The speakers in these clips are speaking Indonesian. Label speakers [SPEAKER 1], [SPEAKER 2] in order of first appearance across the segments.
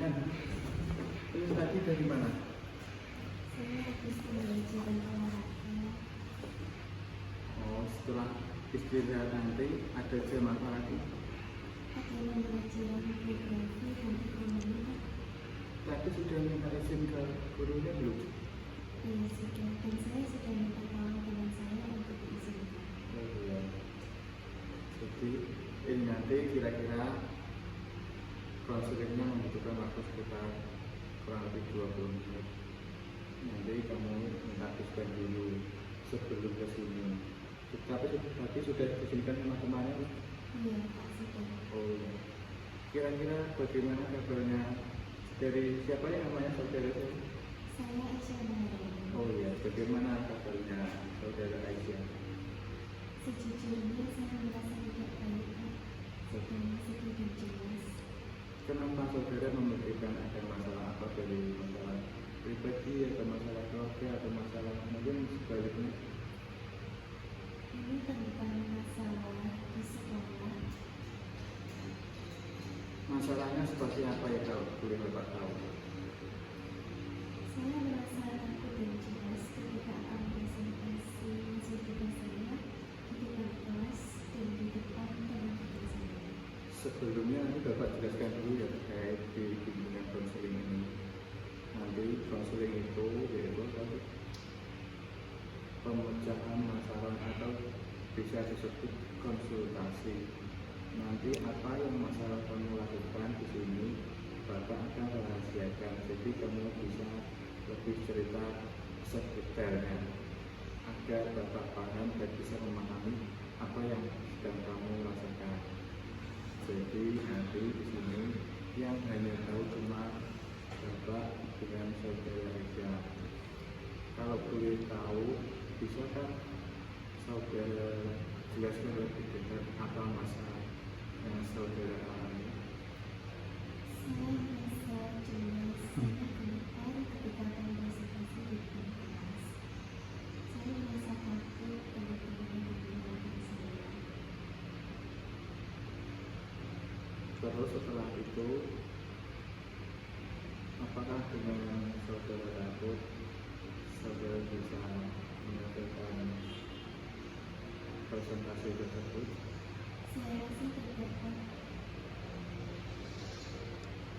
[SPEAKER 1] kan? Terus tadi dari mana?
[SPEAKER 2] Saya habis belajar dan olahraga.
[SPEAKER 1] Oh, setelah istirahat nanti ada jam apa lagi?
[SPEAKER 2] Ada pembelajaran geografi dan ekonomi.
[SPEAKER 1] Tadi sudah minta izin ke gurunya belum?
[SPEAKER 2] Iya sudah, dan saya sudah minta tolong teman saya untuk diizinkan.
[SPEAKER 1] Oh iya. Jadi ini nanti kira-kira konselingnya membutuhkan waktu sekitar kurang lebih 20 menit. Nanti kamu minta diskon dulu sebelum ke sini. Tapi tadi sudah diizinkan sama temannya?
[SPEAKER 2] Iya Pak, sudah.
[SPEAKER 1] Oh iya. Kira-kira bagaimana kabarnya dari siapa yang namanya saudara saya?
[SPEAKER 2] Saya Aisyah Maharani.
[SPEAKER 1] Oh iya, bagaimana kabarnya saudara Aisyah?
[SPEAKER 2] Sejujurnya saya merasa tidak baik Pak, sedang sedih dan cemas.
[SPEAKER 1] Kenapa saudara memikirkan ada masalah apa dari masalah pribadi atau masalah keluarga atau masalah mungkin sebaliknya?
[SPEAKER 2] Ini tentang masalah di sekolah.
[SPEAKER 1] Masalahnya seperti apa ya kalau boleh Bapak tahu?
[SPEAKER 2] Saya merasa takut dan cemas ketika akan presentasi wisuda saya di depan kelas dan di depan teman-teman saya.
[SPEAKER 1] Sebelumnya nanti Bapak jelaskan dulu ya terkait di bimbingan konseling ini. Nanti konseling itu yaitu tadi pemecahan masalah atau bisa disebut konsultasi. Nanti apa yang masalah kamu lakukan di sini Bapak akan rahasiakan, jadi kamu bisa lebih cerita sedetailnya agar Bapak paham dan bisa memahami apa yang sedang kamu rasakan. Jadi nanti di sini yang hanya tahu cuma Bapak dengan saudara aja. Kalau boleh tahu, bisa kan saudara jelaskan lebih detail apa masalah yang saudara alami?
[SPEAKER 2] Saya merasa cemas sangat gentar ketika akan presentasi di depan kelas. Saya merasa takut teman-teman yang mendengarkan saya.
[SPEAKER 1] Terus setelah itu, apakah dengan saudara takut, saudara bisa menyampaikan presentasi tersebut?
[SPEAKER 2] Saya rasa tidak Pak.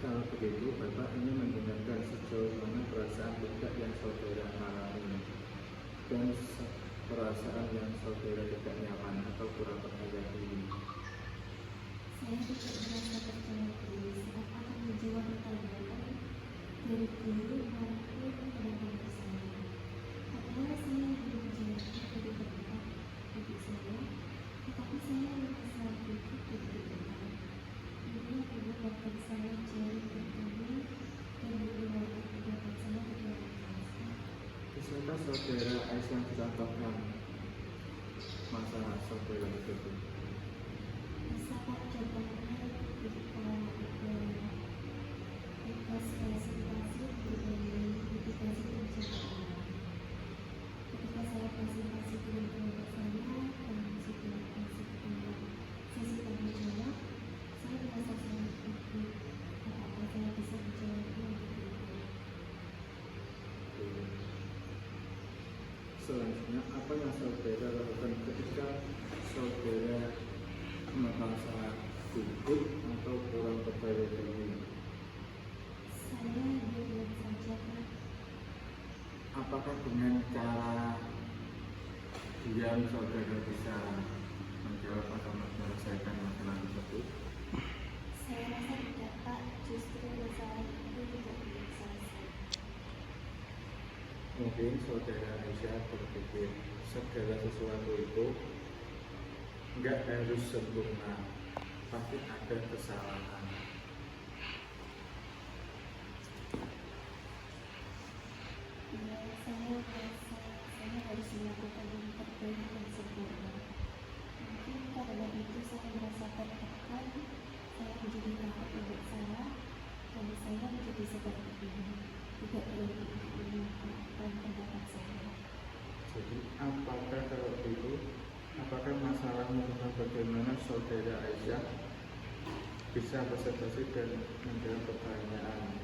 [SPEAKER 1] Kalau begitu, Bapak ingin mendengarkan sejauh mana perasaan tidak yang saudara alami dan perasaan yang saudara tidak nyaman atau kurang percaya diri.
[SPEAKER 2] Saya tidak merasa percaya diri saat akan menjawab pertanyaan dari guru maupun teman-teman saya. Padahal saya belum menjawabnya dari tempat duduk saya, tetapi saya merasa duduk di depan. Ini adalah bahkan saya jauh bertemu dan mengeluarkan pendapat saya ke dalam kelas.
[SPEAKER 1] Bisakah saudara Aisyah contohkan masalah saudara tersebut?
[SPEAKER 2] Bisa Pak contohnya ketika tugas presentasi berbanding mitigasi pencernaan. Ketika saya presentasi dengan kelompok saya dan situasi sesi tanya jawab, saya merasa sangat gugup. Apakah saya bisa menjawabnya dengan baik?
[SPEAKER 1] Selanjutnya, apa yang saudara lakukan ketika saudara merasa gugup atau kurang percaya diri?
[SPEAKER 2] Saya diam saja Pak.
[SPEAKER 1] Apakah dengan cara diam saudara bisa menjawab atau menyelesaikan masalah tersebut?
[SPEAKER 2] Saya rasa tidak Pak, justru masalah itu tidak bisa selesai.
[SPEAKER 1] Mungkin saudara Aisyah berpikir segala sesuatu itu nggak harus sempurna, pasti ada kesalahan.
[SPEAKER 2] Ya, saya merasa saya harus melakukan yang terbaik dan sempurna. Mungkin karena itu saya merasa tertekan, saya menjadi takut untuk salah, dan saya menjadi seperti ini. Tidak berani mengungkapkan pendapat saya.
[SPEAKER 1] Jadi apakah kalau itu, apakah masalahnya tentang bagaimana saudara Aisyah bisa presentasi dan menjawab pertanyaan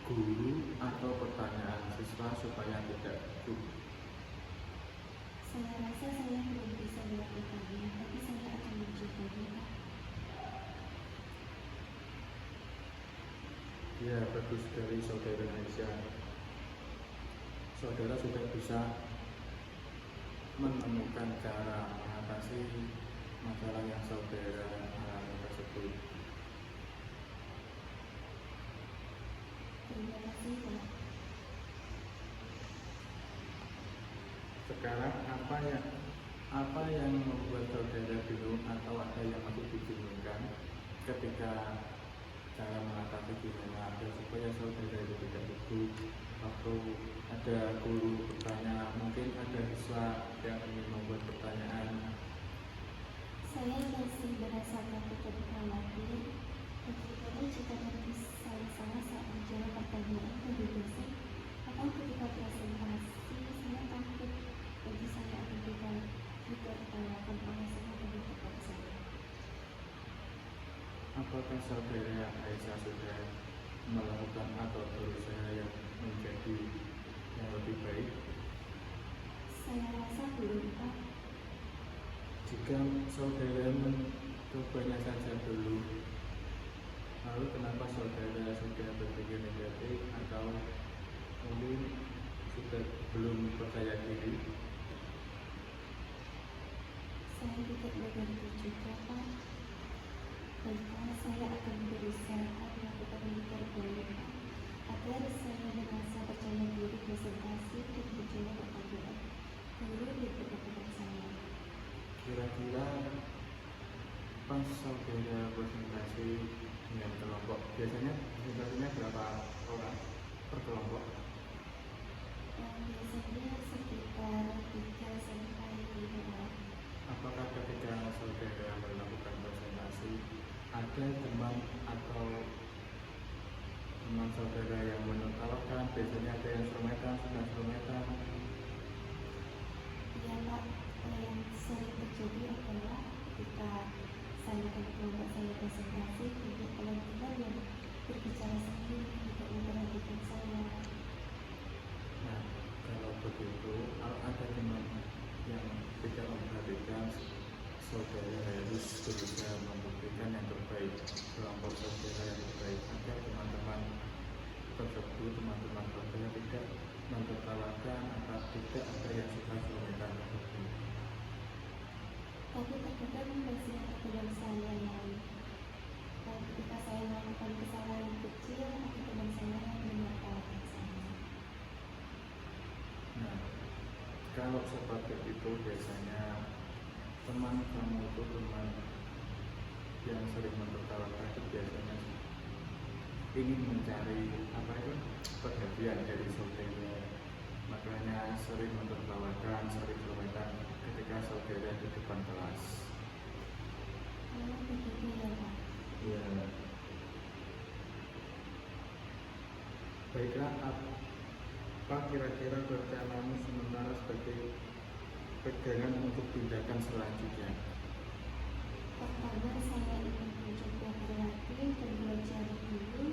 [SPEAKER 1] guru atau pertanyaan siswa supaya tidak gugup.
[SPEAKER 2] Saya rasa saya belum bisa melakukannya, tapi saya akan mencobanya, Pak.
[SPEAKER 1] Ya, bagus dari saudara Aisyah. Saudara sudah bisa menemukan cara mengatasi masalah yang saudara alami tersebut.
[SPEAKER 2] Terima kasih, Pak.
[SPEAKER 1] Sekarang apa yang membuat saudara bingung atau ada yang masih dibingungkan ketika cara mengatasi gimana agar supaya saudara itu tidak gugup waktu ada guru bertanya, mungkin ada siswa yang ingin membuat pertanyaan.
[SPEAKER 2] Saya masih merasa takut dan khawatir. Bagaimana jika nanti saya salah saat menjawab pertanyaan dari dosen atau ketika presentasi? Saya takut bagi saya akan ditertawakan oleh semua teman-teman saya.
[SPEAKER 1] Apakah saudara Aisyah sudah melakukan atau berusaha yang menjadi yang lebih baik?
[SPEAKER 2] Saya rasa belum, Pak.
[SPEAKER 1] Jika saudara mencobanya saja dulu, lalu kenapa saudara sudah berpikir negatif atau mungkin sudah belum percaya diri?
[SPEAKER 2] Saya tidak mengerti juga, Pak. Maka saya akan berusaha melakukan yang terbaik, Pak, agar saya merasa percaya diri presentasi dan menjawab pertanyaan guru dan teman-teman saya.
[SPEAKER 1] Kira-kira pas saudara presentasi dengan kelompok, biasanya presentasinya berapa orang per kelompok?
[SPEAKER 2] Biasanya sekitar 3 sampai 5 orang.
[SPEAKER 1] Apakah ketika saudara melakukan presentasi ada teman atau teman saudara yang menertawakan? Biasanya ada yang serumetan, sedang serumetan.
[SPEAKER 2] Ya, Pak, yang sering terjadi adalah ketika saya dan kelompok saya presentasi, banyak teman-teman yang berbicara sendiri, tidak memperhatikan saya.
[SPEAKER 1] Nah, kalau begitu, kalau ada teman yang tidak memperhatikan, saudara harus berusaha membuktikan yang terbaik, kelompok saudara yang terbaik, agar teman-teman tersebut, teman-teman saudara tidak mentertawakan atau tidak ada yang suka serumetan tersebut.
[SPEAKER 2] Tapi terkadang masih ada teman saya yang ketika saya melakukan kesalahan kecil, ada teman saya yang menertawakan saya.
[SPEAKER 1] Nah, kalau seperti itu biasanya teman kamu itu teman yang sering mentertawakan itu biasanya ingin mencari perhatian dari saudara, makanya sering mentertawakan, sering serumetan ketika saudara di depan kelas.
[SPEAKER 2] Oh, begitu ya, Pak.
[SPEAKER 1] Ya. Baiklah, apa kira-kira rencanamu sementara sebagai pegangan untuk tindakan selanjutnya?
[SPEAKER 2] Pertama, saya ingin mencoba berlatih dan belajar dulu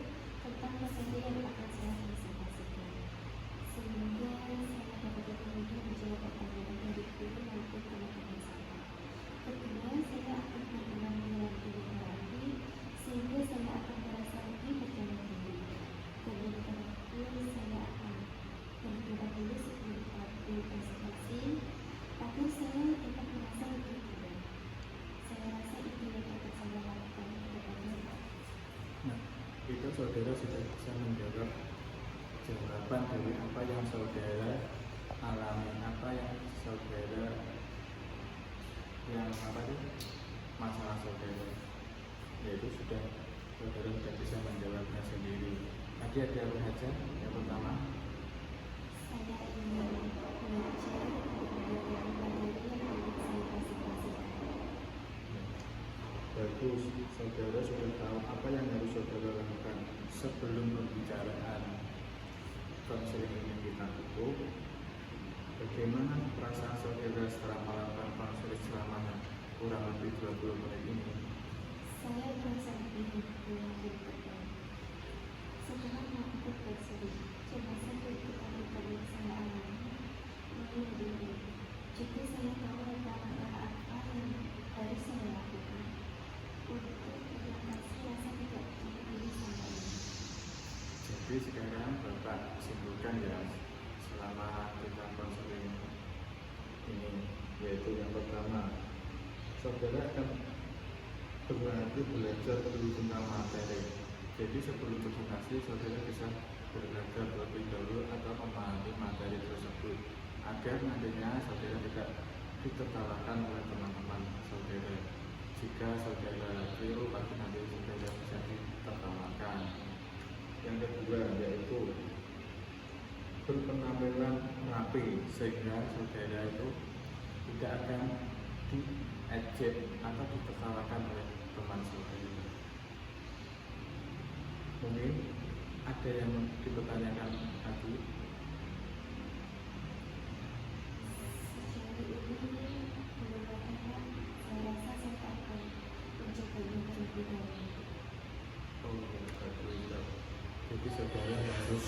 [SPEAKER 2] tentang materi yang akan saya presentasikan, sehingga saya dapat lebih mudah menjawab pertanyaan dari guru maupun teman-teman saya. Kedua, saya akan berulang lagi, sehingga saya akan merasa lebih percaya diri. Dan yang terakhir, saya akan berdoa dulu sebelum tampil presentasi, agar saya tetap merasa lebih tenang. Saya rasa itu yang akan saya lakukan ke depannya, Pak.
[SPEAKER 1] Nah, itu saudara sudah bisa menjawab jawaban dari apa yang saudara alami, apa yang saudara masalah saudara, yaitu saudara sudah bisa menjawabnya sendiri. Tadi ada apa saja? Yang pertama,
[SPEAKER 2] Saya ingin belajar dari materi yang akan saya presentasikan.
[SPEAKER 1] bagus, saudara sudah tahu apa yang harus saudara lakukan sebelum pembicaraan konseling ini kita tutup. Bagaimana perasaan saudara setelah melakukan konseling selama kurang lebih 20 menit ini?
[SPEAKER 2] Saya merasa
[SPEAKER 1] sekarang Bapak simpulkan ya selama kita konseling ini, yaitu yang pertama, saudara akan berlatih belajar dulu tentang materi. Jadi sebelum presentasi saudara bisa belajar terlebih dahulu atau memahami materi tersebut agar nantinya saudara tidak ditertawakan oleh teman-teman saudara. Jika saudara keliru pasti nanti saudara bisa ditertawakan. Yang kedua yaitu berpenampilan rapi sehingga saudara itu tidak akan diejek atau ditertawakan oleh teman saudara. Mungkin ada yang dipertanyakan lagi.
[SPEAKER 2] Sejauh ini belum ada, Pak. Saya rasa saya akan mencobanya terlebih dahulu.
[SPEAKER 1] Oh, bagus. Jadi saudara harus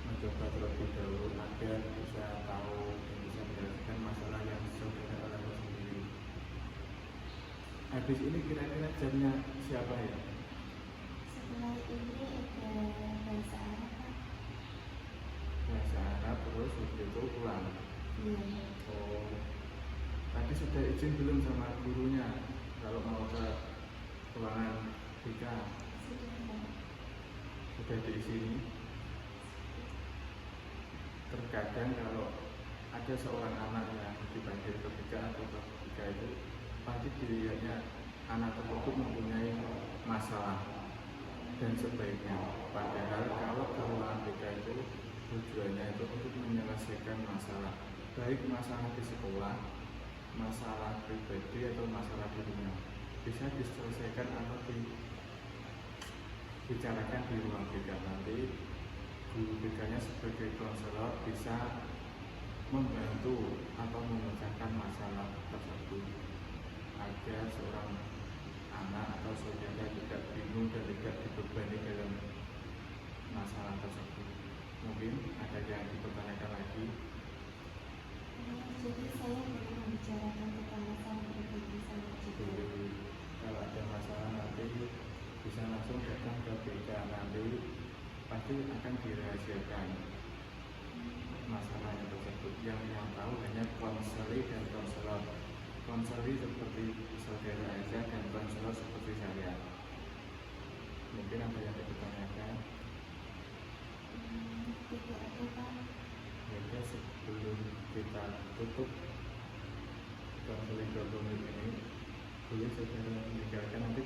[SPEAKER 1] mencoba terlebih dahulu agar bisa tahu dan bisa menyelesaikan masalah yang saudara alami sendiri. Habis ini kira-kira jamnya siapa ya?
[SPEAKER 2] Setelah ini ada bahasa Arab, Pak.
[SPEAKER 1] Bahasa Arab, terus habis itu pulang.
[SPEAKER 2] Iya.
[SPEAKER 1] Oh, tadi sudah izin belum sama gurunya kalau mau ke ruangan BK?
[SPEAKER 2] Sudah, Pak.
[SPEAKER 1] Sudah di sini. Terkadang kalau ada seorang anak yang dipanggil ke BK atau ke BK itu pasti dilihatnya anak tersebut mempunyai masalah dan sebaiknya. Padahal kalau ke ruangan BK itu tujuannya itu untuk menyelesaikan masalah, baik masalah di sekolah, masalah pribadi atau masalah di rumah, bisa diselesaikan atau dibicarakan di ruang BK. Nanti guru BK-nya sebagai konselor bisa membantu atau memecahkan masalah tersebut agar seorang anak atau saudara tidak bingung dan tidak dibebani dalam masalah tersebut. Mungkin ada yang dipertanyakan lagi.
[SPEAKER 2] Jadi saya belum membicarakan tentang masalah pribadi sama juga.
[SPEAKER 1] Jadi, kalau ada masalah nanti bisa langsung datang ke BK, nanti pasti akan dirahasiakan masalahnya tersebut. Yang tahu hanya konseli dan konselor. Konseli seperti saudara Aisyah dan konselor seperti saya. Mungkin ada yang dipertanyakan.
[SPEAKER 2] Tidak ada, Pak.
[SPEAKER 1] Jadi sebelum kita tutup konseling 20 menit ini, boleh saudara meninggalkan nanti